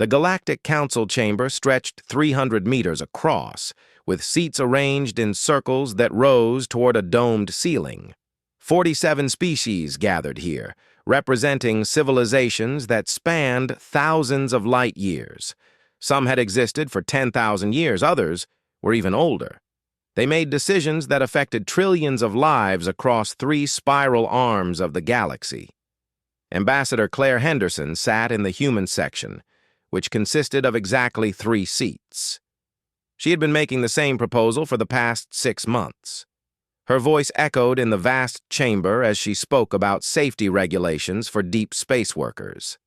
The Galactic Council chamber stretched 300 meters across, with seats arranged in circles that rose toward a domed ceiling. 47 species gathered here, representing civilizations that spanned thousands of light years. Some had existed for 10,000 years, others were even older. They made decisions that affected trillions of lives across 3 spiral arms of the galaxy. Ambassador Claire Henderson sat in the human section, which consisted of exactly 3 seats. She had been making the same proposal for the past 6 months. Her voice echoed in the vast chamber as she spoke about safety regulations for deep space workers.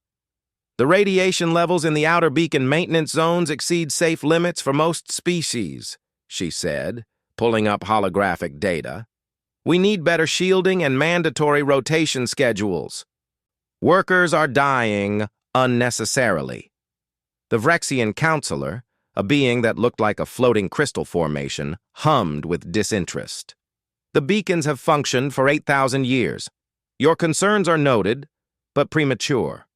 The radiation levels in the outer beacon maintenance zones exceed safe limits for most species, she said, pulling up holographic data. We need better shielding and mandatory rotation schedules. Workers are dying unnecessarily. The Vrexian counselor, a being that looked like a floating crystal formation, hummed with disinterest. The beacons have functioned for 8,000 years. Your concerns are noted, but premature.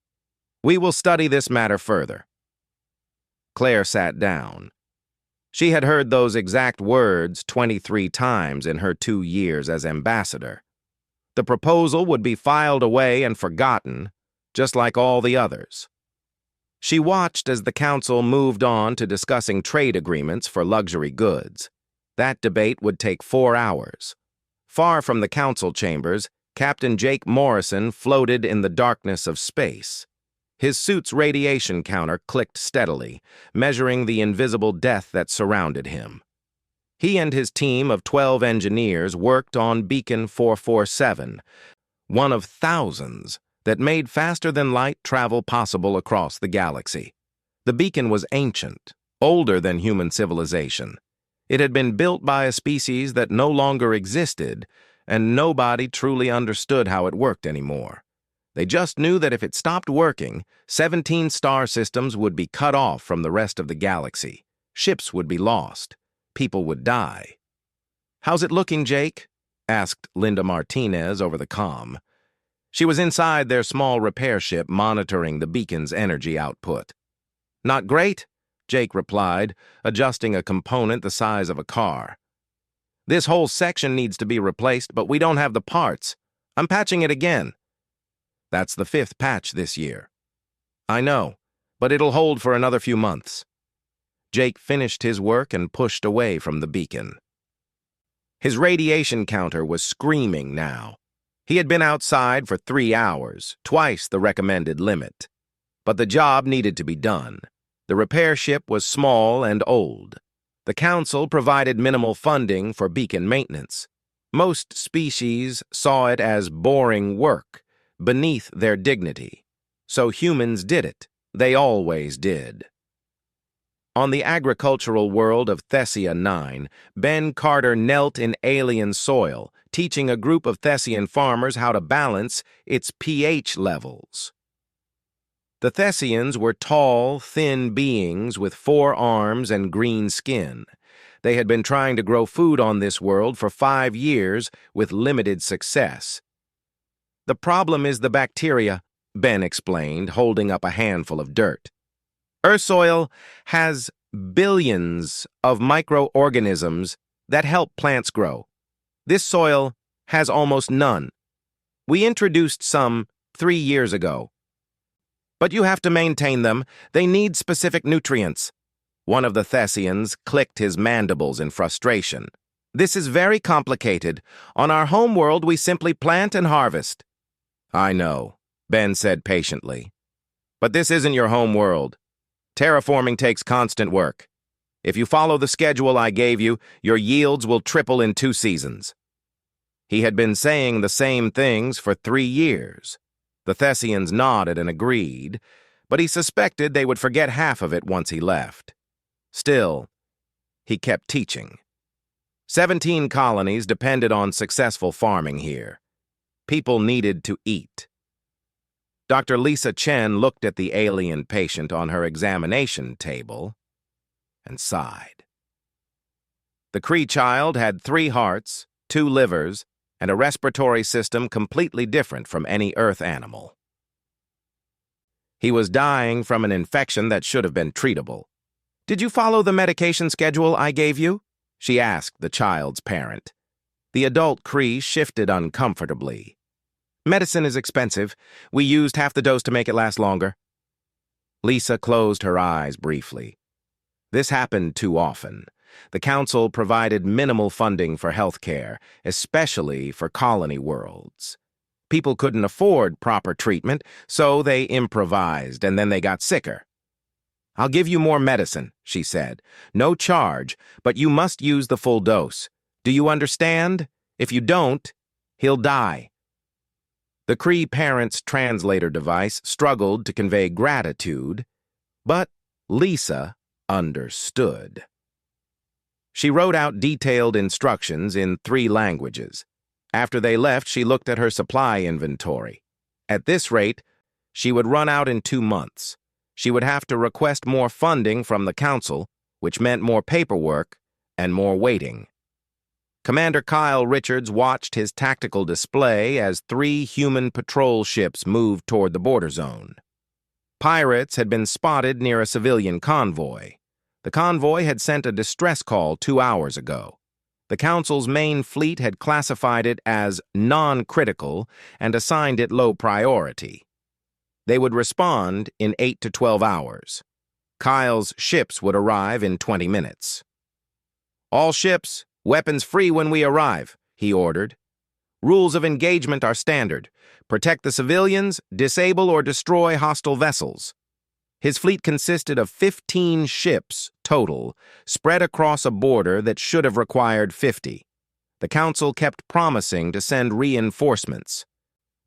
We will study this matter further. Claire sat down. She had heard those exact words 23 times in her 2 years as ambassador. The proposal would be filed away and forgotten, just like all the others. She watched as the council moved on to discussing trade agreements for luxury goods. That debate would take 4 hours. Far from the council chambers, Captain Jake Morrison floated in the darkness of space. His suit's radiation counter clicked steadily, measuring the invisible death that surrounded him. He and his team of 12 engineers worked on Beacon 447, one of thousands that made faster-than-light travel possible across the galaxy. The beacon was ancient, older than human civilization. It had been built by a species that no longer existed, and nobody truly understood how it worked anymore. They just knew that if it stopped working, 17 star systems would be cut off from the rest of the galaxy. Ships would be lost. People would die. "How's it looking, Jake?" asked Linda Martinez over the comm. She was inside their small repair ship monitoring the beacon's energy output. "Not great," Jake replied, adjusting a component the size of a car. "This whole section needs to be replaced, but we don't have the parts. I'm patching it again." "That's the 5th patch this year." "I know, but it'll hold for another few months." Jake finished his work and pushed away from the beacon. His radiation counter was screaming now. He had been outside for 3 hours, twice the recommended limit. But the job needed to be done. The repair ship was small and old. The council provided minimal funding for beacon maintenance. Most species saw it as boring work, beneath their dignity. So humans did it. They always did. On the agricultural world of Thessia 9, Ben Carter knelt in alien soil, teaching a group of Thessian farmers how to balance its pH levels. The Thessians were tall, thin beings with 4 arms and green skin. They had been trying to grow food on this world for 5 years with limited success. "The problem is the bacteria," Ben explained, holding up a handful of dirt. "Earth soil has billions of microorganisms that help plants grow. This soil has almost none. We introduced some 3 years ago. But you have to maintain them. They need specific nutrients." One of the Thessians clicked his mandibles in frustration. "This is very complicated. On our home world, we simply plant and harvest." "I know," Ben said patiently. "But this isn't your home world. Terraforming takes constant work. If you follow the schedule I gave you, your yields will triple in 2 seasons." He had been saying the same things for 3 years. The Thessians nodded and agreed, but he suspected they would forget half of it once he left. Still, he kept teaching. 17 colonies depended on successful farming here. People needed to eat. Dr. Lisa Chen looked at the alien patient on her examination table and sighed. The Kree child had 3 hearts, 2 livers, and a respiratory system completely different from any Earth animal. He was dying from an infection that should have been treatable. "Did you follow the medication schedule I gave you?" she asked the child's parent. The adult Cree shifted uncomfortably. "Medicine is expensive. We used half the dose to make it last longer." Lisa closed her eyes briefly. This happened too often. The council provided minimal funding for health care, especially for colony worlds. People couldn't afford proper treatment, so they improvised, and then they got sicker. "I'll give you more medicine," she said. "No charge, but you must use the full dose. Do you understand? If you don't, he'll die." The Cree parent's translator device struggled to convey gratitude, but Lisa understood. She wrote out detailed instructions in 3 languages. After they left, she looked at her supply inventory. At this rate, she would run out in 2 months. She would have to request more funding from the council, which meant more paperwork and more waiting. Commander Kyle Richards watched his tactical display as 3 human patrol ships moved toward the border zone. Pirates had been spotted near a civilian convoy. The convoy had sent a distress call 2 hours ago. The Council's main fleet had classified it as non-critical and assigned it low priority. They would respond in 8 to 12 hours. Kyle's ships would arrive in 20 minutes. "All ships, weapons free when we arrive," he ordered. "Rules of engagement are standard. Protect the civilians, disable or destroy hostile vessels." His fleet consisted of 15 ships total, spread across a border that should have required 50. The Council kept promising to send reinforcements.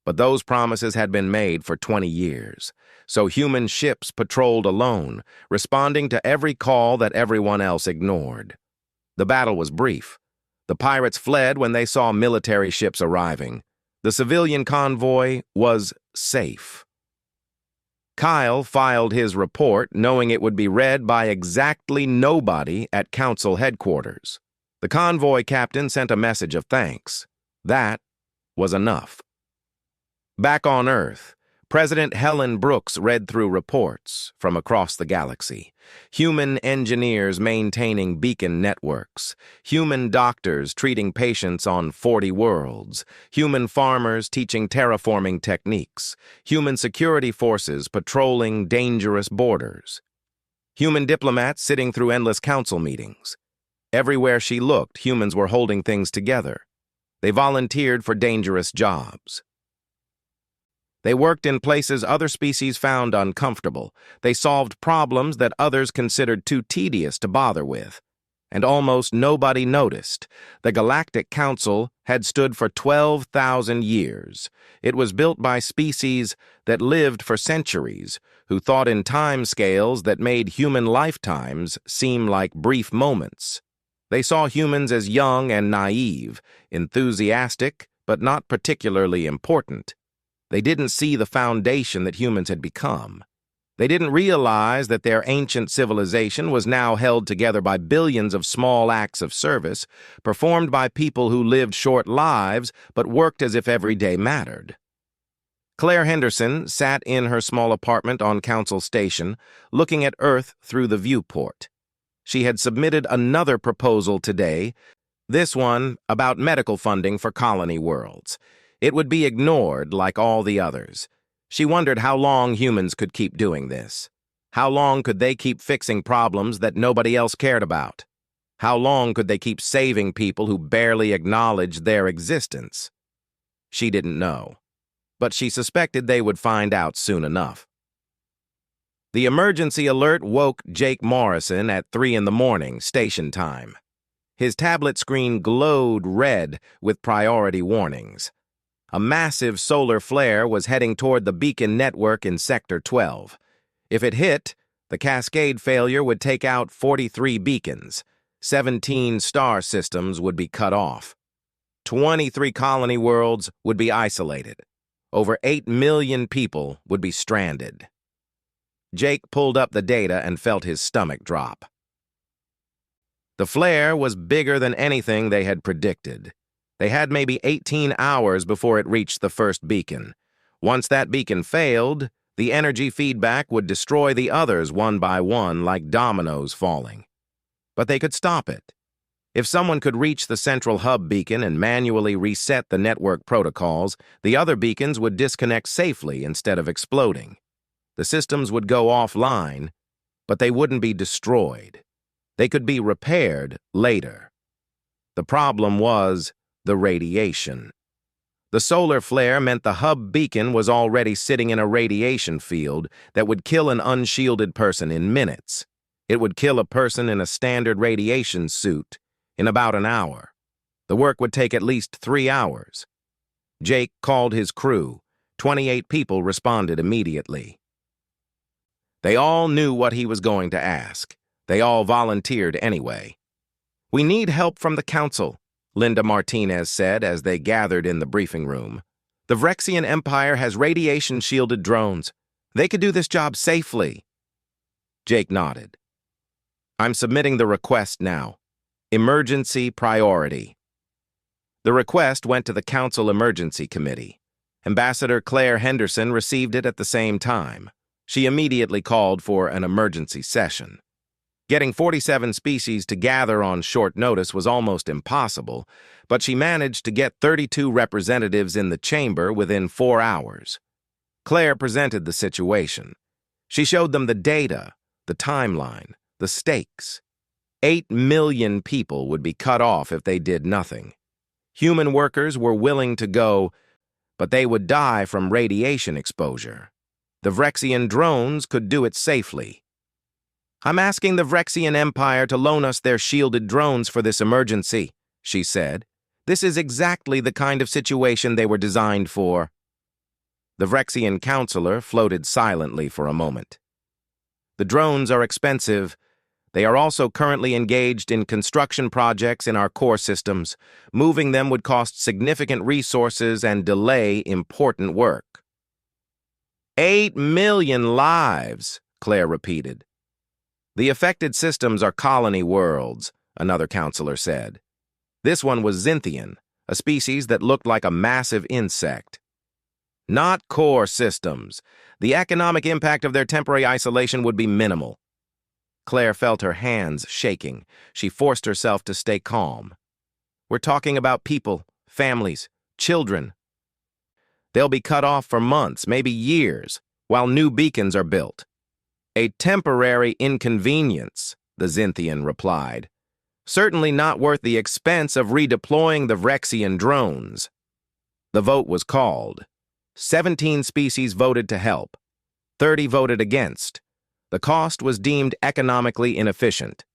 But those promises had been made for 20 years, so human ships patrolled alone, responding to every call that everyone else ignored. The battle was brief. The pirates fled when they saw military ships arriving. The civilian convoy was safe. Kyle filed his report knowing it would be read by exactly nobody at Council headquarters. The convoy captain sent a message of thanks. That was enough. Back on Earth, President Helen Brooks read through reports from across the galaxy. Human engineers maintaining beacon networks, human doctors treating patients on 40 worlds, human farmers teaching terraforming techniques, human security forces patrolling dangerous borders, human diplomats sitting through endless council meetings. Everywhere she looked, humans were holding things together. They volunteered for dangerous jobs. They worked in places other species found uncomfortable. They solved problems that others considered too tedious to bother with. And almost nobody noticed. The Galactic Council had stood for 12,000 years. It was built by species that lived for centuries, who thought in time scales that made human lifetimes seem like brief moments. They saw humans as young and naive, enthusiastic, but not particularly important. They didn't see the foundation that humans had become. They didn't realize that their ancient civilization was now held together by billions of small acts of service, performed by people who lived short lives but worked as if every day mattered. Claire Henderson sat in her small apartment on Council Station, looking at Earth through the viewport. She had submitted another proposal today, this one about medical funding for colony worlds. It would be ignored like all the others. She wondered how long humans could keep doing this. How long could they keep fixing problems that nobody else cared about? How long could they keep saving people who barely acknowledged their existence? She didn't know, but she suspected they would find out soon enough. The emergency alert woke Jake Morrison at 3 in the morning, station time. His tablet screen glowed red with priority warnings. A massive solar flare was heading toward the beacon network in Sector 12. If it hit, the cascade failure would take out 43 beacons. 17 star systems would be cut off. 23 colony worlds would be isolated. Over 8 million people would be stranded. Jake pulled up the data and felt his stomach drop. The flare was bigger than anything they had predicted. They had maybe 18 hours before it reached the first beacon. Once that beacon failed, The energy feedback would destroy the others one by one like dominoes falling. But they could stop it. If someone could reach the central hub beacon and manually reset the network protocols, the other beacons would disconnect safely instead of exploding. The systems would go offline, but they wouldn't be destroyed. They could be repaired later. The problem was the radiation. The solar flare meant the hub beacon was already sitting in a radiation field that would kill an unshielded person in minutes. It would kill a person in a standard radiation suit in about an hour. The work would take at least 3 hours. Jake called his crew. 28 people responded immediately. They all knew what he was going to ask. They all volunteered anyway. "We need help from the council," Linda Martinez said as they gathered in the briefing room. "The Vrexian Empire has radiation-shielded drones. They could do this job safely." Jake nodded. "I'm submitting the request now. Emergency priority." The request went to the Council Emergency Committee. Ambassador Claire Henderson received it at the same time. She immediately called for an emergency session. Getting 47 species to gather on short notice was almost impossible, but she managed to get 32 representatives in the chamber within 4 hours. Claire presented the situation. She showed them the data, the timeline, the stakes. 8 million people would be cut off if they did nothing. Human workers were willing to go, but they would die from radiation exposure. The Vrexian drones could do it safely. "I'm asking the Vrexian Empire to loan us their shielded drones for this emergency," she said. "This is exactly the kind of situation they were designed for." The Vrexian counselor floated silently for a moment. "The drones are expensive. They are also currently engaged in construction projects in our core systems. Moving them would cost significant resources and delay important work." 8 million lives, Claire repeated. "The affected systems are colony worlds," another counselor said. This one was Xinthian, a species that looked like a massive insect. "Not core systems. The economic impact of their temporary isolation would be minimal." Claire felt her hands shaking. She forced herself to stay calm. "We're talking about people, families, children. They'll be cut off for months, maybe years, while new beacons are built." "A temporary inconvenience," the Xinthian replied. "Certainly not worth the expense of redeploying the Vrexian drones." The vote was called. 17 species voted to help. 30 voted against. The cost was deemed economically inefficient.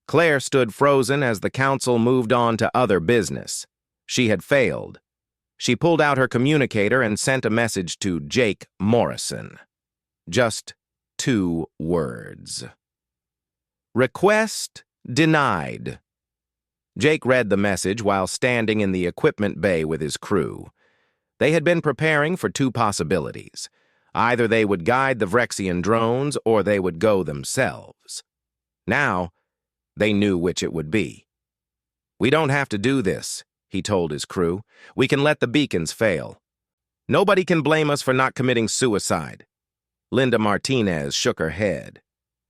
Claire stood frozen as the council moved on to other business. She had failed. She pulled out her communicator and sent a message to Jake Morrison. Just 2 words. "Request denied." Jake read the message while standing in the equipment bay with his crew. They had been preparing for 2 possibilities. Either they would guide the Vrexian drones or they would go themselves. Now, they knew which it would be. "We don't have to do this," he told his crew. "We can let the beacons fail. Nobody can blame us for not committing suicide." Linda Martinez shook her head.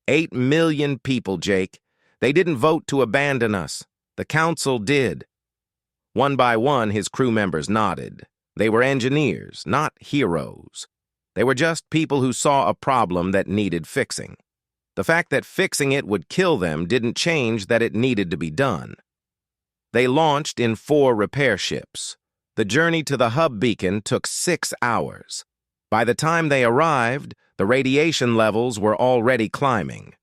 8 million people, Jake. They didn't vote to abandon us. The council did. One by one, his crew members nodded. They were engineers, not heroes. They were just people who saw a problem that needed fixing. The fact that fixing it would kill them didn't change that it needed to be done. They launched in 4 repair ships. The journey to the hub beacon took 6 hours. By the time they arrived, the radiation levels were already climbing.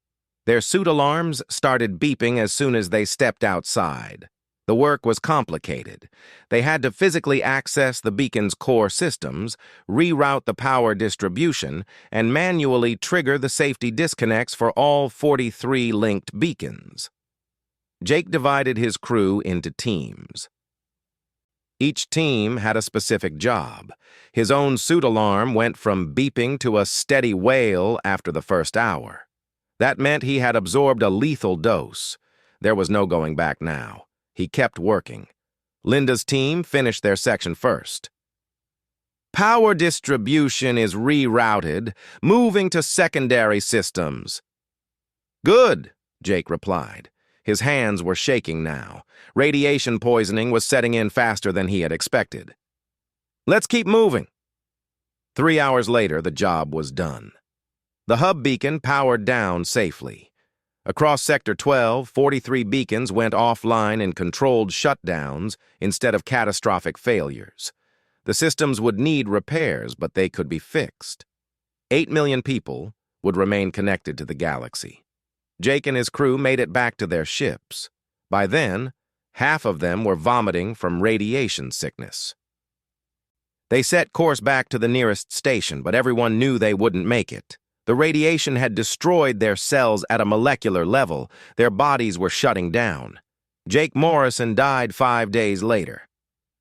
Their suit alarms started beeping as soon as they stepped outside. The work was complicated. They had to physically access the beacon's core systems, reroute the power distribution, and manually trigger the safety disconnects for all 43 linked beacons. Jake divided his crew into teams. Each team had a specific job. His own suit alarm went from beeping to a steady wail after the first hour. That meant he had absorbed a lethal dose. There was no going back now. He kept working. Linda's team finished their section first. Power distribution is rerouted, moving to secondary systems. Good, Jake replied. His hands were shaking now. Radiation poisoning was setting in faster than he had expected. Let's keep moving. 3 hours later, the job was done. The hub beacon powered down safely. Across Sector 12, 43 beacons went offline in controlled shutdowns instead of catastrophic failures. The systems would need repairs, but they could be fixed. 8 million people would remain connected to the galaxy. Jake and his crew made it back to their ships. By then, half of them were vomiting from radiation sickness. They set course back to the nearest station, but everyone knew they wouldn't make it. The radiation had destroyed their cells at a molecular level. Their bodies were shutting down. Jake Morrison died 5 days later.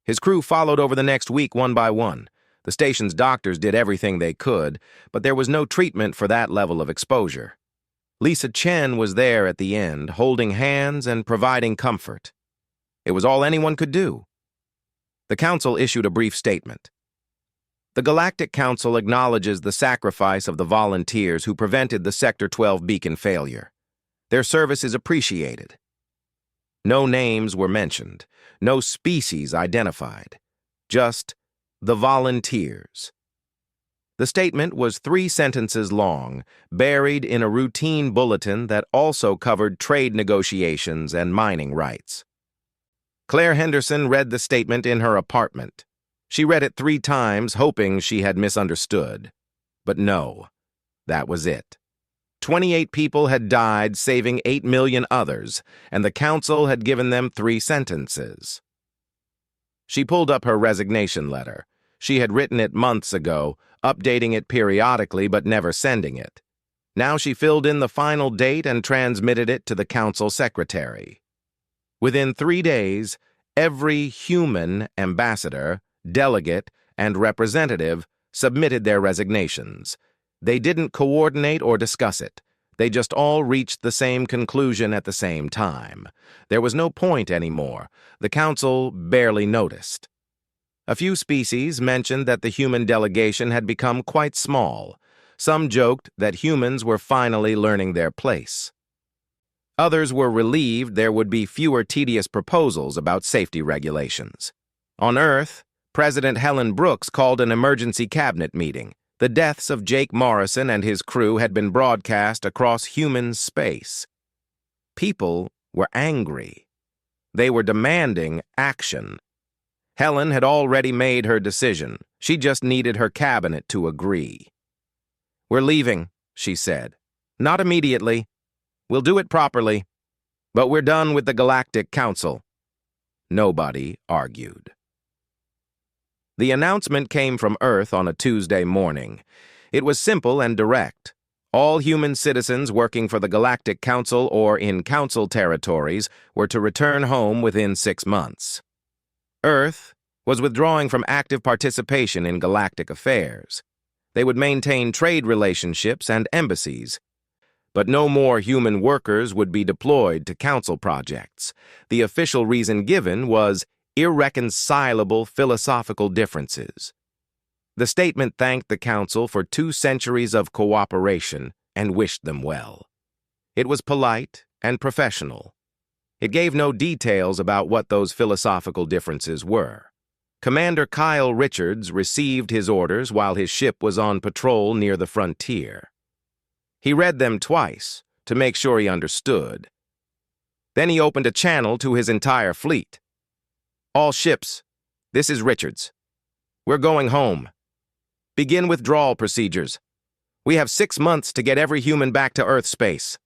His crew followed over the next week one by one. The station's doctors did everything they could, but there was no treatment for that level of exposure. Lisa Chen was there at the end, holding hands and providing comfort. It was all anyone could do. The Council issued a brief statement. The Galactic Council acknowledges the sacrifice of the volunteers who prevented the Sector 12 beacon failure. Their service is appreciated. No names were mentioned, no species identified, just the volunteers. The statement was 3 sentences long, buried in a routine bulletin that also covered trade negotiations and mining rights. Claire Henderson read the statement in her apartment. She read it 3 times, hoping she had misunderstood. But no, that was it. 28 people had died, saving 8 million others, and the Council had given them 3 sentences. She pulled up her resignation letter. She had written it months ago, updating it periodically but never sending it. Now she filled in the final date and transmitted it to the Council Secretary. Within 3 days, every human ambassador, delegate, and representative submitted their resignations. They didn't coordinate or discuss it. They just all reached the same conclusion at the same time. There was no point anymore. The Council barely noticed. A few species mentioned that the human delegation had become quite small. Some joked that humans were finally learning their place. Others were relieved there would be fewer tedious proposals about safety regulations. On Earth, President Helen Brooks called an emergency cabinet meeting. The deaths of Jake Morrison and his crew had been broadcast across human space. People were angry. They were demanding action. Helen had already made her decision. She just needed her cabinet to agree. "We're leaving," she said. "Not immediately. We'll do it properly. But we're done with the Galactic Council." Nobody argued. The announcement came from Earth on a Tuesday morning. It was simple and direct. All human citizens working for the Galactic Council or in Council territories were to return home within 6 months. Earth was withdrawing from active participation in galactic affairs. They would maintain trade relationships and embassies, but no more human workers would be deployed to Council projects. The official reason given was irreconcilable philosophical differences. The statement thanked the Council for 2 centuries of cooperation and wished them well. It was polite and professional. It gave no details about what those philosophical differences were. Commander Kyle Richards received his orders while his ship was on patrol near the frontier. He read them twice to make sure he understood. Then he opened a channel to his entire fleet. "All ships, this is Richards. We're going home. Begin withdrawal procedures. We have 6 months to get every human back to Earth space."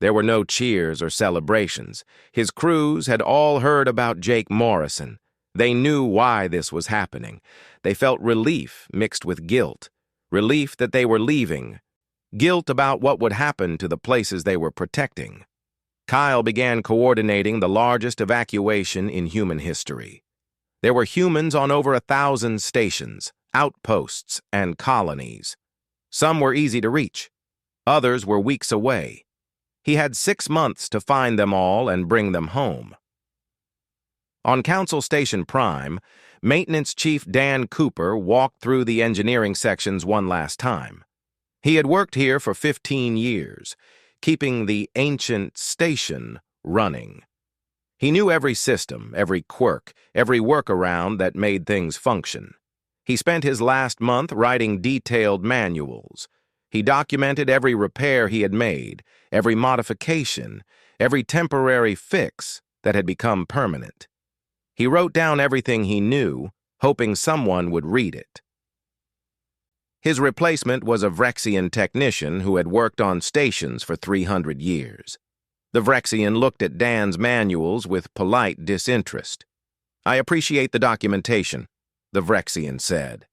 There were no cheers or celebrations. His crews had all heard about Jake Morrison. They knew why this was happening. They felt relief mixed with guilt. Relief that they were leaving. Guilt about what would happen to the places they were protecting. Kyle began coordinating the largest evacuation in human history. There were humans on over 1,000 stations, outposts, and colonies. Some were easy to reach. Others were weeks away. He had 6 months to find them all and bring them home. On Council Station Prime, Maintenance Chief Dan Cooper walked through the engineering sections one last time. He had worked here for 15 years, keeping the ancient station running. He knew every system, every quirk, every workaround that made things function. He spent his last month writing detailed manuals. He documented every repair he had made, every modification, every temporary fix that had become permanent. He wrote down everything he knew, hoping someone would read it. His replacement was a Vrexian technician who had worked on stations for 300 years. The Vrexian looked at Dan's manuals with polite disinterest. "I appreciate the documentation," the Vrexian said.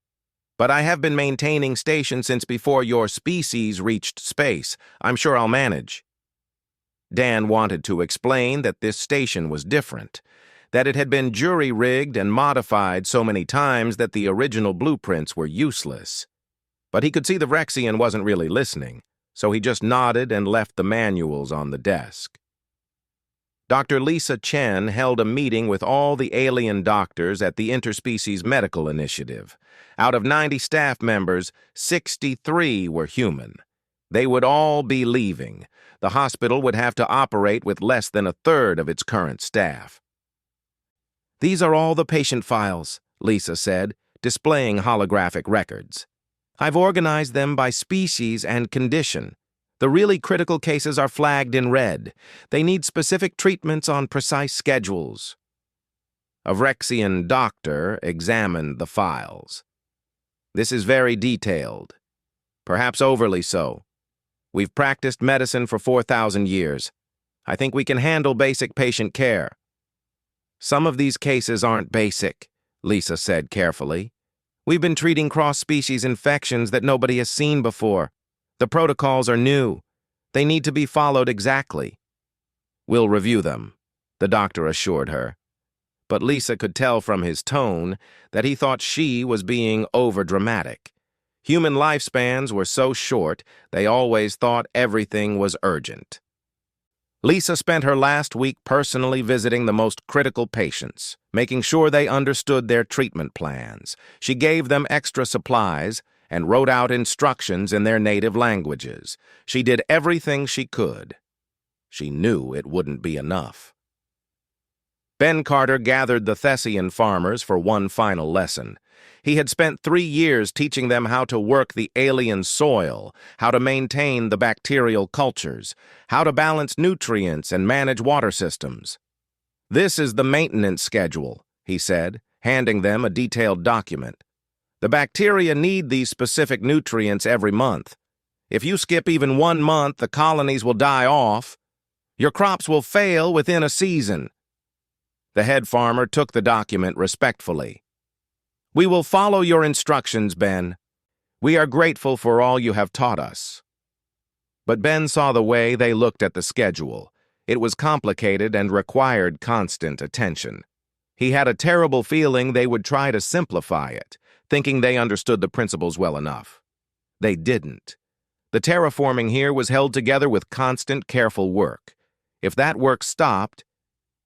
"But I have been maintaining stations since before your species reached space. I'm sure I'll manage." Dan wanted to explain that this station was different, that it had been jury-rigged and modified so many times that the original blueprints were useless. But he could see the Vrexian wasn't really listening, so he just nodded and left the manuals on the desk. Dr. Lisa Chen held a meeting with all the alien doctors at the Interspecies Medical Initiative. Out of 90 staff members, 63 were human. They would all be leaving. The hospital would have to operate with less than a third of its current staff. "These are all the patient files," Lisa said, displaying holographic records. "I've organized them by species and condition. The really critical cases are flagged in red. They need specific treatments on precise schedules." A Vrexian doctor examined the files. "This is very detailed. Perhaps overly so. We've practiced medicine for 4,000 years. I think we can handle basic patient care." "Some of these cases aren't basic," Lisa said carefully. "We've been treating cross-species infections that nobody has seen before. The protocols are new. They need to be followed exactly." "We'll review them," the doctor assured her. But Lisa could tell from his tone that he thought she was being overdramatic. Human lifespans were so short, they always thought everything was urgent. Lisa spent her last week personally visiting the most critical patients, making sure they understood their treatment plans. She gave them extra supplies and wrote out instructions in their native languages. She did everything she could. She knew it wouldn't be enough. Ben Carter gathered the Thessian farmers for one final lesson. He had spent 3 years teaching them how to work the alien soil, how to maintain the bacterial cultures, how to balance nutrients and manage water systems. "This is the maintenance schedule," he said, handing them a detailed document. "The bacteria need these specific nutrients every month. If you skip even 1 month, the colonies will die off. Your crops will fail within a season." The head farmer took the document respectfully. "We will follow your instructions, Ben. We are grateful for all you have taught us." But Ben saw the way they looked at the schedule. It was complicated and required constant attention. He had a terrible feeling they would try to simplify it, thinking they understood the principles well enough. They didn't. The terraforming here was held together with constant, careful work. If that work stopped,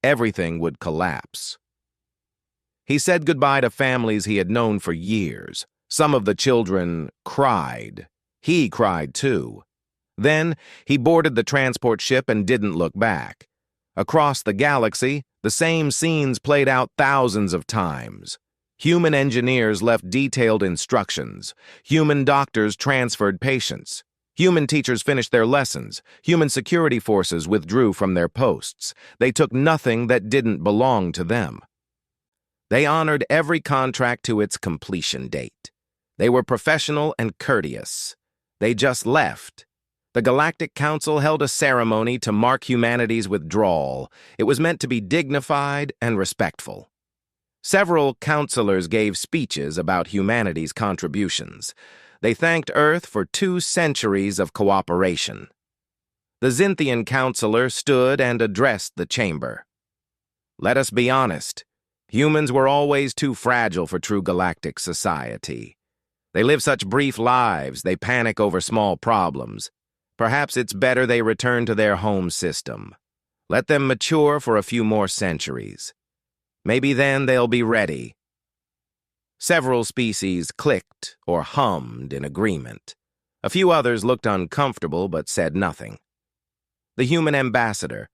everything would collapse. He said goodbye to families he had known for years. Some of the children cried. He cried too. Then he boarded the transport ship and didn't look back. Across the galaxy, the same scenes played out thousands of times. Human engineers left detailed instructions. Human doctors transferred patients. Human teachers finished their lessons. Human security forces withdrew from their posts. They took nothing that didn't belong to them. They honored every contract to its completion date. They were professional and courteous. They just left. The Galactic Council held a ceremony to mark humanity's withdrawal. It was meant to be dignified and respectful. Several counselors gave speeches about humanity's contributions. They thanked Earth for 2 centuries of cooperation. The Xinthian counselor stood and addressed the chamber. "Let us be honest. Humans were always too fragile for true galactic society. They live such brief lives, they panic over small problems. Perhaps it's better they return to their home system. Let them mature for a few more centuries. Maybe then they'll be ready. Several species clicked or hummed in agreement. A few others looked uncomfortable but said nothing. The human ambassador,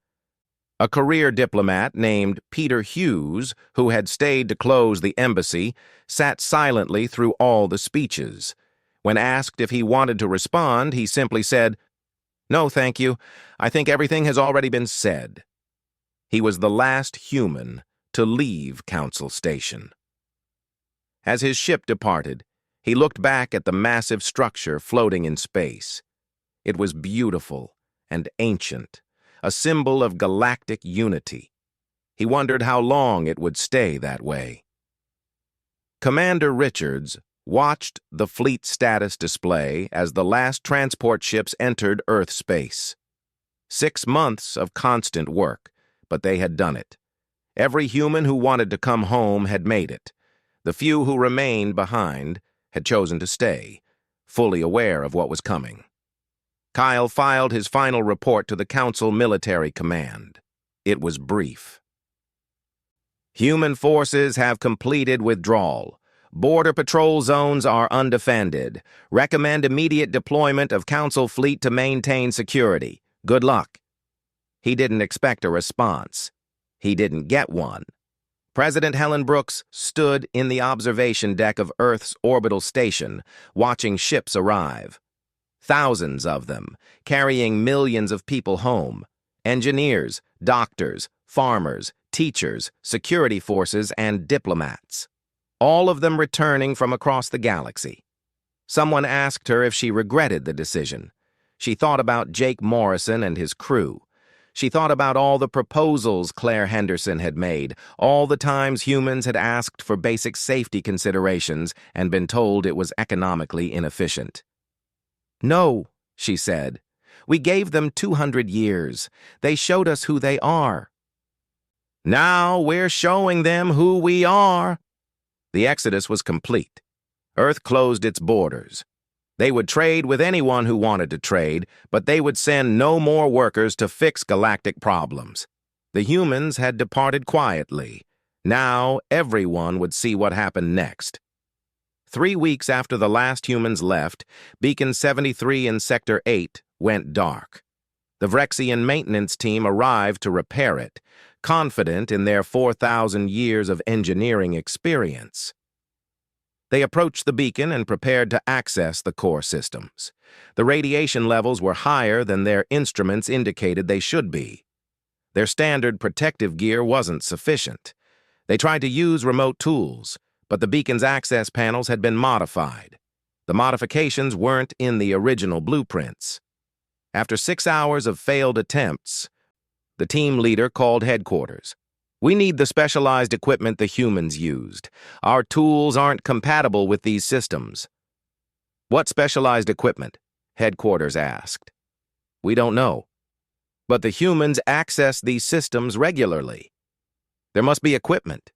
a career diplomat named Peter Hughes, who had stayed to close the embassy, sat silently through all the speeches. When asked if he wanted to respond, he simply said, "No, thank you. I think everything has already been said." He was the last human to leave Council Station. As his ship departed, he looked back at the massive structure floating in space. It was beautiful and ancient, a symbol of galactic unity. He wondered how long it would stay that way. Commander Richards watched the fleet status display as the last transport ships entered Earth space. 6 months of constant work, but they had done it. Every human who wanted to come home had made it. The few who remained behind had chosen to stay, fully aware of what was coming. Kyle filed his final report to the Council Military Command. It was brief. Human forces have completed withdrawal. Border patrol zones are undefended. Recommend immediate deployment of Council fleet to maintain security. Good luck. He didn't expect a response. He didn't get one. President Helen Brooks stood in the observation deck of Earth's orbital station, watching ships arrive. Thousands of them, carrying millions of people home. Engineers, doctors, farmers, teachers, security forces, and diplomats. All of them returning from across the galaxy. Someone asked her if she regretted the decision. She thought about Jake Morrison and his crew. She thought about all the proposals Claire Henderson had made, all the times humans had asked for basic safety considerations and been told it was economically inefficient. "No," she said. "We gave them 200 years. They showed us who they are. Now we're showing them who we are." The exodus was complete. Earth closed its borders. They would trade with anyone who wanted to trade, but they would send no more workers to fix galactic problems. The humans had departed quietly. Now everyone would see what happened next. 3 weeks after the last humans left, Beacon 73 in Sector 8 went dark. The Vrexian maintenance team arrived to repair it, confident in their 4,000 years of engineering experience. They approached the beacon and prepared to access the core systems. The radiation levels were higher than their instruments indicated they should be. Their standard protective gear wasn't sufficient. They tried to use remote tools, but the beacon's access panels had been modified. The modifications weren't in the original blueprints. After 6 hours of failed attempts, the team leader called headquarters. "We need the specialized equipment the humans used. Our tools aren't compatible with these systems." "What specialized equipment?" headquarters asked. "We don't know. But the humans access these systems regularly. There must be equipment."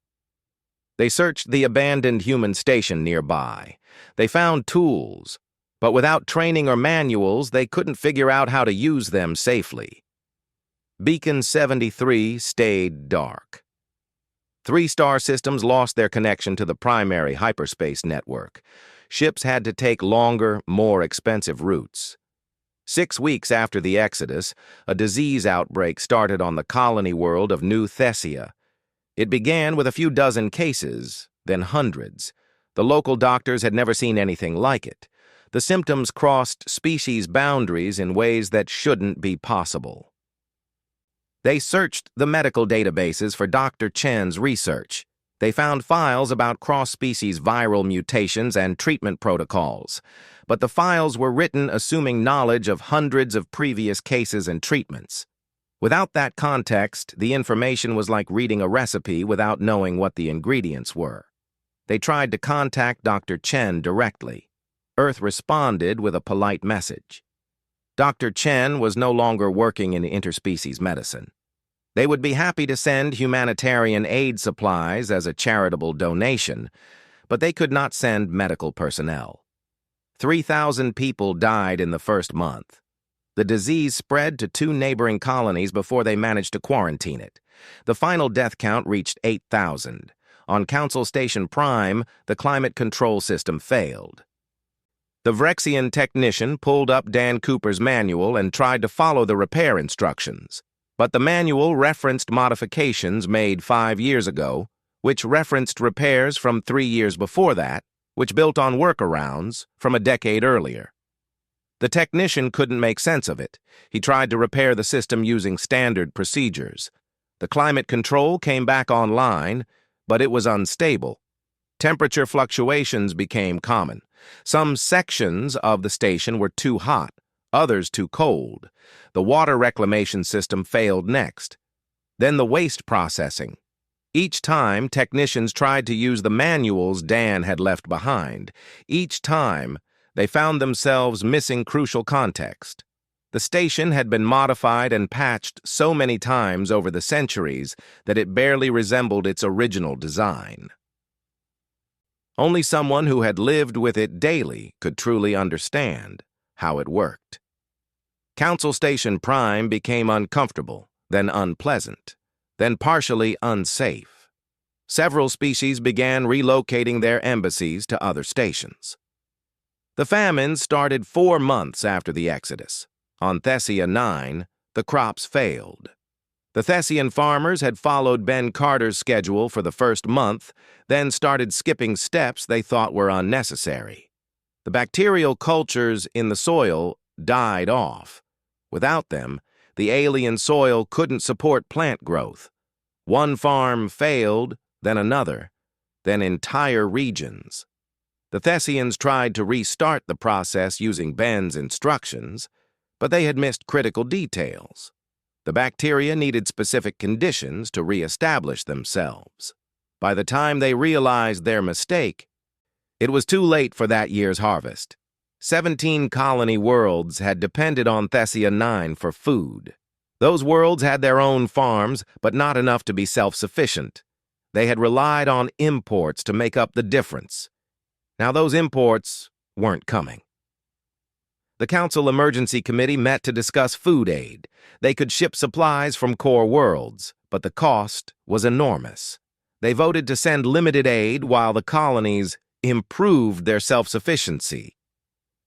They searched the abandoned human station nearby. They found tools, but without training or manuals, they couldn't figure out how to use them safely. Beacon 73 stayed dark. 3-star systems lost their connection to the primary hyperspace network. Ships had to take longer, more expensive routes. 6 weeks after the exodus, a disease outbreak started on the colony world of New Thessia. It began with a few dozen cases, then hundreds. The local doctors had never seen anything like it. The symptoms crossed species boundaries in ways that shouldn't be possible. They searched the medical databases for Dr. Chen's research. They found files about cross-species viral mutations and treatment protocols, but the files were written assuming knowledge of hundreds of previous cases and treatments. Without that context, the information was like reading a recipe without knowing what the ingredients were. They tried to contact Dr. Chen directly. Earth responded with a polite message. Dr. Chen was no longer working in interspecies medicine. They would be happy to send humanitarian aid supplies as a charitable donation, but they could not send medical personnel. 3,000 people died in the first month. The disease spread to 2 neighboring colonies before they managed to quarantine it. The final death count reached 8,000. On Council Station Prime, the climate control system failed. The Vrexian technician pulled up Dan Cooper's manual and tried to follow the repair instructions. But the manual referenced modifications made 5 years ago, which referenced repairs from 3 years before that, which built on workarounds from a decade earlier. The technician couldn't make sense of it. He tried to repair the system using standard procedures. The climate control came back online, but it was unstable. Temperature fluctuations became common. Some sections of the station were too hot, others too cold. The water reclamation system failed next. Then the waste processing. Each time, technicians tried to use the manuals Dan had left behind. Each time, they found themselves missing crucial context. The station had been modified and patched so many times over the centuries that it barely resembled its original design. Only someone who had lived with it daily could truly understand how it worked. Council Station Prime became uncomfortable, then unpleasant, then partially unsafe. Several species began relocating their embassies to other stations. The famine started 4 months after the exodus. On Thessia 9, the crops failed. The Thessian farmers had followed Ben Carter's schedule for the first month, then started skipping steps they thought were unnecessary. The bacterial cultures in the soil died off. Without them, the alien soil couldn't support plant growth. One farm failed, then another, then entire regions. The Thessians tried to restart the process using Ben's instructions, but they had missed critical details. The bacteria needed specific conditions to reestablish themselves. By the time they realized their mistake, it was too late for that year's harvest. 17 colony worlds had depended on Thessia 9 for food. Those worlds had their own farms, but not enough to be self-sufficient. They had relied on imports to make up the difference. Now those imports weren't coming. The Council Emergency Committee met to discuss food aid. They could ship supplies from core worlds, but the cost was enormous. They voted to send limited aid while the colonies improved their self-sufficiency.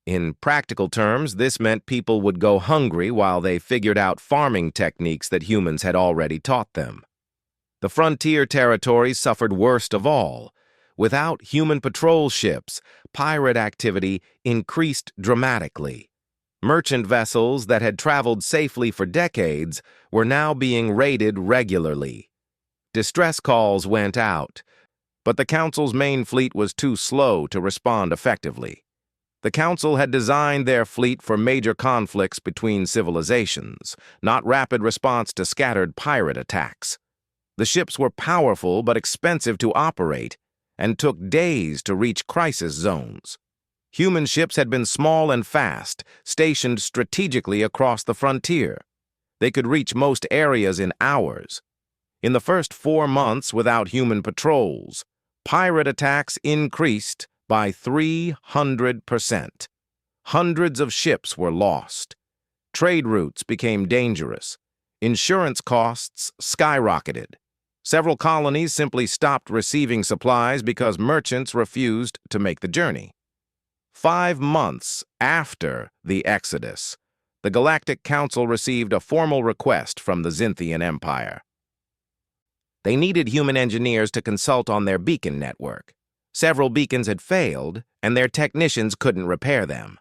In practical terms, this meant people would go hungry while they figured out farming techniques that humans had already taught them. The frontier territories suffered worst of all. Without human patrol ships, pirate activity increased dramatically. Merchant vessels that had traveled safely for decades were now being raided regularly. Distress calls went out, but the Council's main fleet was too slow to respond effectively. The Council had designed their fleet for major conflicts between civilizations, not rapid response to scattered pirate attacks. The ships were powerful but expensive to operate, and took days to reach crisis zones. Human ships had been small and fast, stationed strategically across the frontier. They could reach most areas in hours. In the first 4 months without human patrols, pirate attacks increased by 300%. Hundreds of ships were lost. Trade routes became dangerous. Insurance costs skyrocketed. Several colonies simply stopped receiving supplies because merchants refused to make the journey. 5 months after the Exodus, the Galactic Council received a formal request from the Xinthian Empire. They needed human engineers to consult on their beacon network. Several beacons had failed, and their technicians couldn't repair them.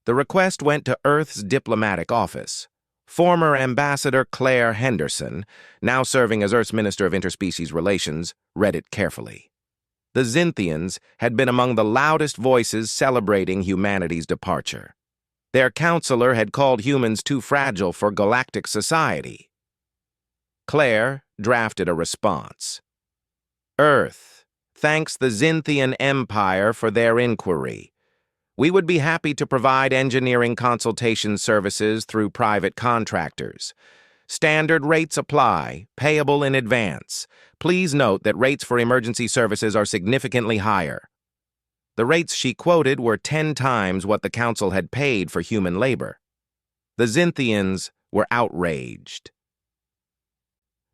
The request went to Earth's diplomatic office. Former Ambassador Claire Henderson, now serving as Earth's Minister of Interspecies Relations, read it carefully. The Xinthians had been among the loudest voices celebrating humanity's departure. Their counselor had called humans too fragile for galactic society. Claire drafted a response. Earth thanks the Xinthian Empire for their inquiry. We would be happy to provide engineering consultation services through private contractors. Standard rates apply, payable in advance. Please note that rates for emergency services are significantly higher. The rates she quoted were 10 times what the Council had paid for human labor. The Xinthians were outraged.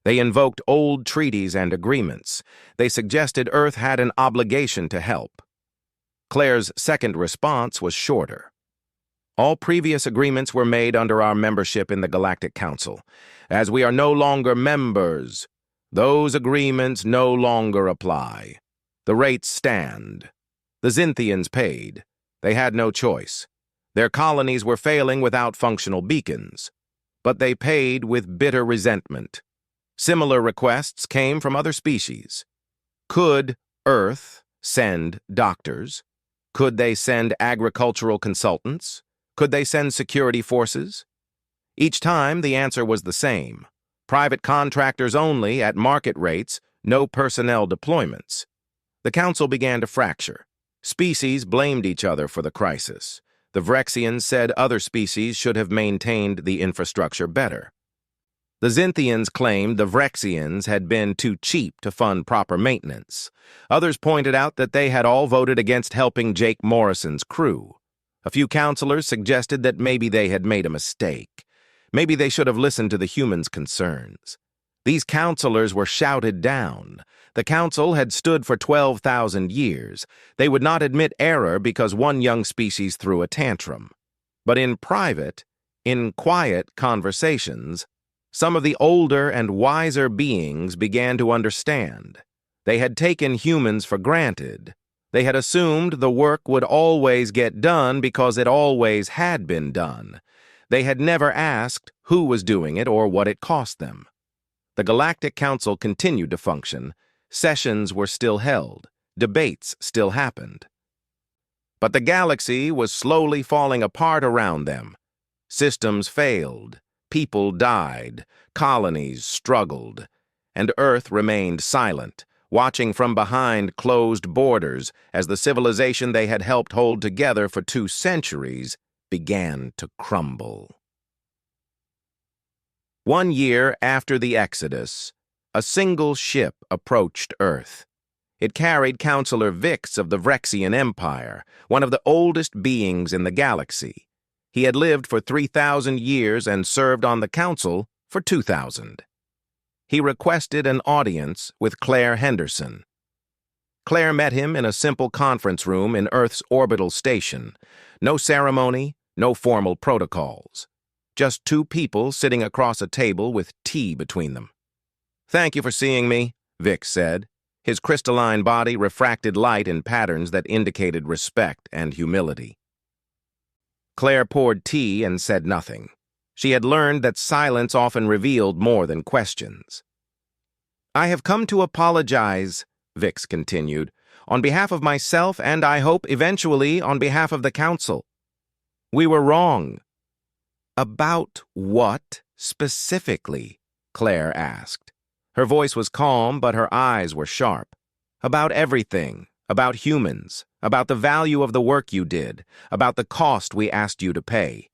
They invoked old treaties and agreements. They suggested Earth had an obligation to help. Claire's second response was shorter. All previous agreements were made under our membership in the Galactic Council. As we are no longer members, those agreements no longer apply. The rates stand. The Xinthians paid. They had no choice. Their colonies were failing without functional beacons. But they paid with bitter resentment. Similar requests came from other species. Could Earth send doctors? Could they send agricultural consultants? Could they send security forces? Each time, the answer was the same. Private contractors only, at market rates, no personnel deployments. The Council began to fracture. Species blamed each other for the crisis. The Vrexians said other species should have maintained the infrastructure better. The Xinthians claimed the Vrexians had been too cheap to fund proper maintenance. Others pointed out that they had all voted against helping Jake Morrison's crew. A few counselors suggested that maybe they had made a mistake. Maybe they should have listened to the humans' concerns. These counselors were shouted down. The council had stood for 12,000 years. They would not admit error because one young species threw a tantrum. But in private, in quiet conversations, some of the older and wiser beings began to understand. They had taken humans for granted. They had assumed the work would always get done because it always had been done. They had never asked who was doing it or what it cost them. The Galactic Council continued to function. Sessions were still held. Debates still happened. But the galaxy was slowly falling apart around them. Systems failed. People died. Colonies struggled. And Earth remained silent, watching from behind closed borders as the civilization they had helped hold together for 2 centuries began to crumble. 1 year after the Exodus, a single ship approached Earth. It carried Counselor Vix of the Vrexian Empire, one of the oldest beings in the galaxy. He had lived for 3,000 years and served on the Council for 2,000. He requested an audience with Claire Henderson. Claire met him in a simple conference room in Earth's orbital station. No ceremony, no formal protocols. Just 2 people sitting across a table with tea between them. "Thank you for seeing me," Vix said. His crystalline body refracted light in patterns that indicated respect and humility. Claire poured tea and said nothing. She had learned that silence often revealed more than questions. "I have come to apologize," Vix continued, "on behalf of myself and I hope eventually on behalf of the Council. We were wrong." "About what specifically?" Claire asked. Her voice was calm, but her eyes were sharp. "About everything. About humans. About the value of the work you did. About the cost we asked you to pay."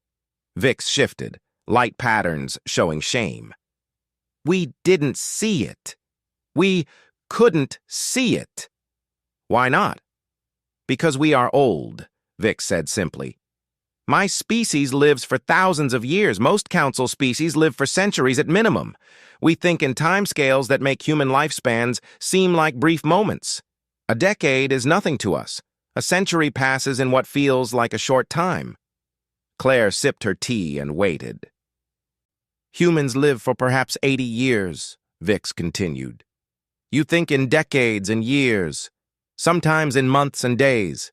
Vix shifted, light patterns showing shame. "We didn't see it. We couldn't see it." "Why not?" "Because we are old," Vix said simply. "My species lives for thousands of years. Most council species live for centuries at minimum. We think in timescales that make human lifespans seem like brief moments. A decade is nothing to us. A century passes in what feels like a short time." Claire sipped her tea and waited. "Humans live for perhaps 80 years, Vix continued. "You think in decades and years, sometimes in months and days.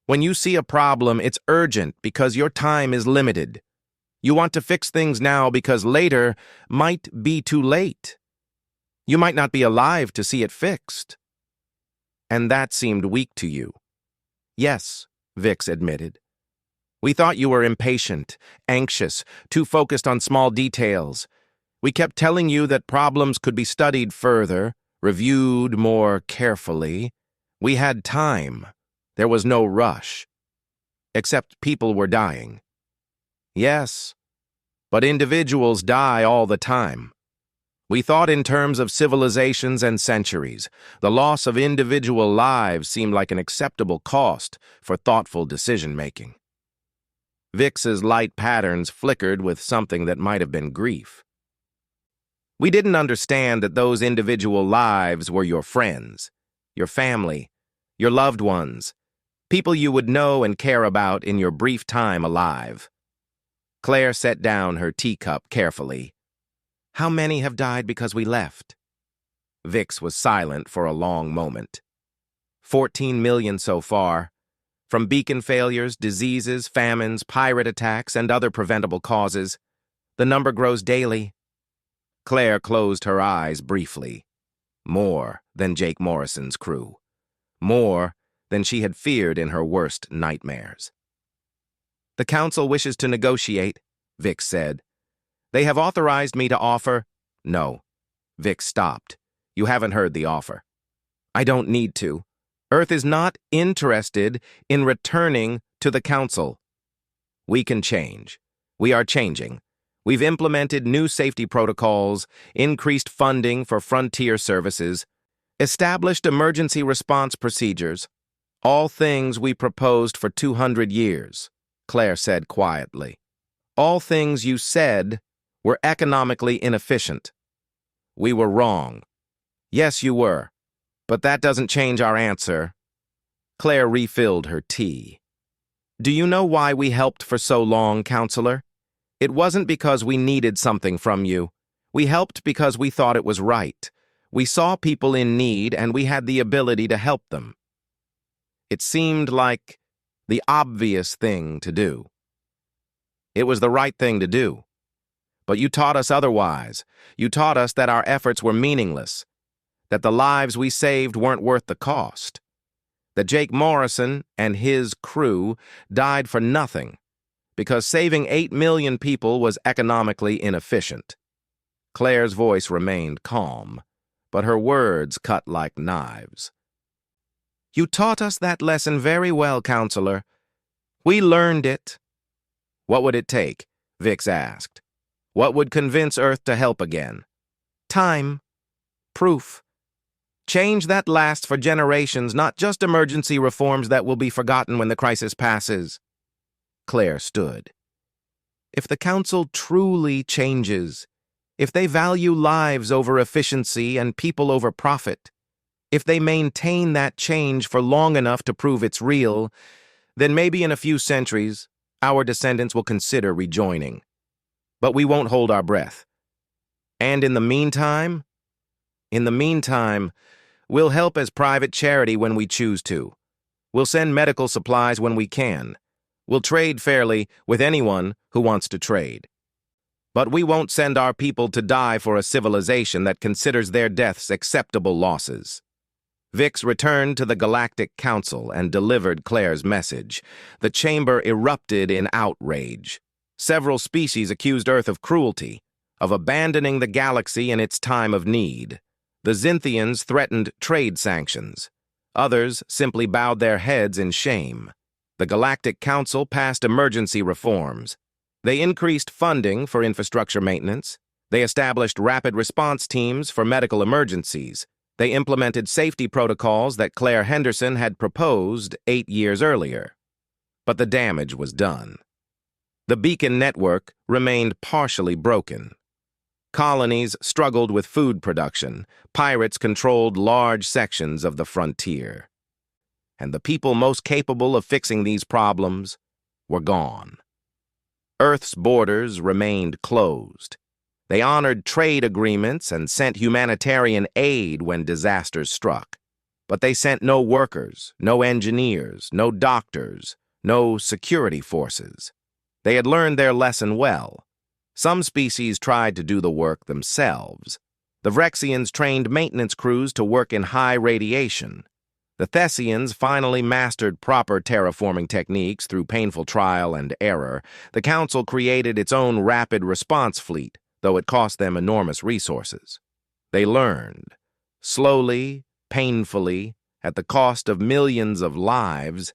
When you see a problem, it's urgent because your time is limited. You want to fix things now because later might be too late. You might not be alive to see it fixed." "And that seemed weak to you." "Yes," Vix admitted. "We thought you were impatient, anxious, too focused on small details. We kept telling you that problems could be studied further, reviewed more carefully. We had time. There was no rush. Except people were dying." "Yes, but individuals die all the time. We thought in terms of civilizations and centuries. The loss of individual lives seemed like an acceptable cost for thoughtful decision-making." Vix's light patterns flickered with something that might have been grief. We didn't understand that those individual lives were your friends, your family, your loved ones, people you would know and care about in your brief time alive. Claire set down her teacup carefully. How many have died because we left? Vix was silent for a long moment. 14 million so far. From beacon failures, diseases, famines, pirate attacks, and other preventable causes. The number grows daily. Claire closed her eyes briefly. More than Jake Morrison's crew. More than she had feared in her worst nightmares. The council wishes to negotiate, Vix said. They have authorized me to offer— No. Vix stopped. You haven't heard the offer. I don't need to. Earth is not interested in returning to the council. We can change. We are changing. We've implemented new safety protocols, increased funding for frontier services, established emergency response procedures. All things we proposed for 200 years, Claire said quietly. All things you said were economically inefficient. We were wrong. Yes, you were. But that doesn't change our answer. Claire refilled her tea. Do you know why we helped for so long, Counselor? It wasn't because we needed something from you. We helped because we thought it was right. We saw people in need and we had the ability to help them. It seemed like the obvious thing to do. It was the right thing to do. But you taught us otherwise. You taught us that our efforts were meaningless, that the lives we saved weren't worth the cost, that Jake Morrison and his crew died for nothing because saving 8 million people was economically inefficient. Claire's voice remained calm, but her words cut like knives. You taught us that lesson very well, Counselor. We learned it. What would it take? Vix asked. What would convince Earth to help again? Time. Proof. Change that lasts for generations, not just emergency reforms that will be forgotten when the crisis passes. Claire stood. If the Council truly changes, if they value lives over efficiency and people over profit, if they maintain that change for long enough to prove it's real, then maybe in a few centuries, our descendants will consider rejoining. But we won't hold our breath. And in the meantime, we'll help as private charity when we choose to. We'll send medical supplies when we can. We'll trade fairly with anyone who wants to trade. But we won't send our people to die for a civilization that considers their deaths acceptable losses. Vix returned to the Galactic Council and delivered Claire's message. The chamber erupted in outrage. Several species accused Earth of cruelty, of abandoning the galaxy in its time of need. The Xinthians threatened trade sanctions. Others simply bowed their heads in shame. The Galactic Council passed emergency reforms. They increased funding for infrastructure maintenance. They established rapid response teams for medical emergencies. They implemented safety protocols that Claire Henderson had proposed 8 years earlier. But the damage was done. The beacon network remained partially broken. Colonies struggled with food production. Pirates controlled large sections of the frontier. And the people most capable of fixing these problems were gone. Earth's borders remained closed. They honored trade agreements and sent humanitarian aid when disasters struck. But they sent no workers, no engineers, no doctors, no security forces. They had learned their lesson well. Some species tried to do the work themselves. The Vrexians trained maintenance crews to work in high radiation. The Thessians finally mastered proper terraforming techniques through painful trial and error. The Council created its own rapid response fleet, though it cost them enormous resources. They learned, slowly, painfully, at the cost of millions of lives.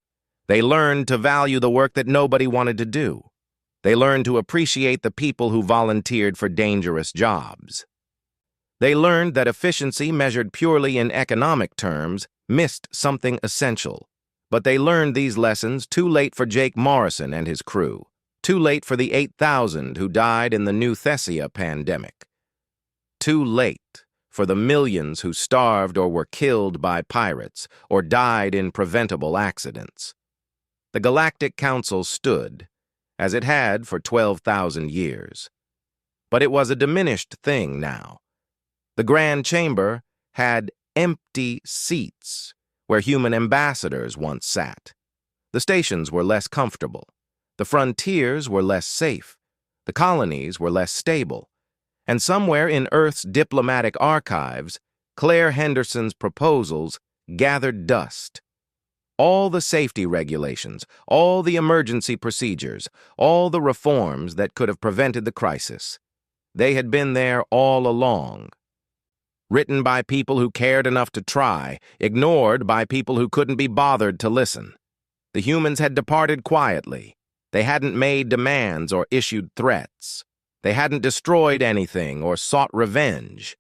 They learned to value the work that nobody wanted to do. They learned to appreciate the people who volunteered for dangerous jobs. They learned that efficiency measured purely in economic terms missed something essential. But they learned these lessons too late for Jake Morrison and his crew, too late for the 8,000 who died in the New Thessia pandemic. too late for the millions who starved or were killed by pirates or died in preventable accidents. The Galactic Council stood, as it had for 12,000 years. But it was a diminished thing now. The Grand Chamber had empty seats where human ambassadors once sat. The stations were less comfortable. The frontiers were less safe. The colonies were less stable. And somewhere in Earth's diplomatic archives, Claire Henderson's proposals gathered dust. All the safety regulations, all the emergency procedures, all the reforms that could have prevented the crisis. They had been there all along. Written by people who cared enough to try, ignored by people who couldn't be bothered to listen. The humans had departed quietly. They hadn't made demands or issued threats. They hadn't destroyed anything or sought revenge.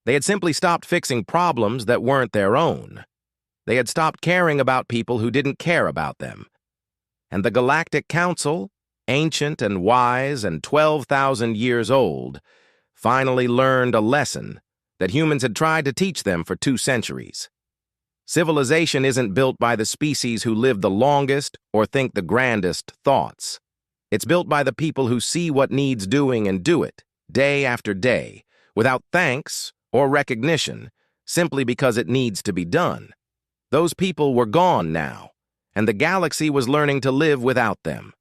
They had simply stopped fixing problems that weren't their own. They had stopped caring about people who didn't care about them. And the Galactic Council, ancient and wise and 12,000 years old, finally learned a lesson that humans had tried to teach them for 2 centuries. Civilization isn't built by the species who live the longest or think the grandest thoughts. It's built by the people who see what needs doing and do it, day after day, without thanks or recognition, simply because it needs to be done. Those people were gone now, and the galaxy was learning to live without them.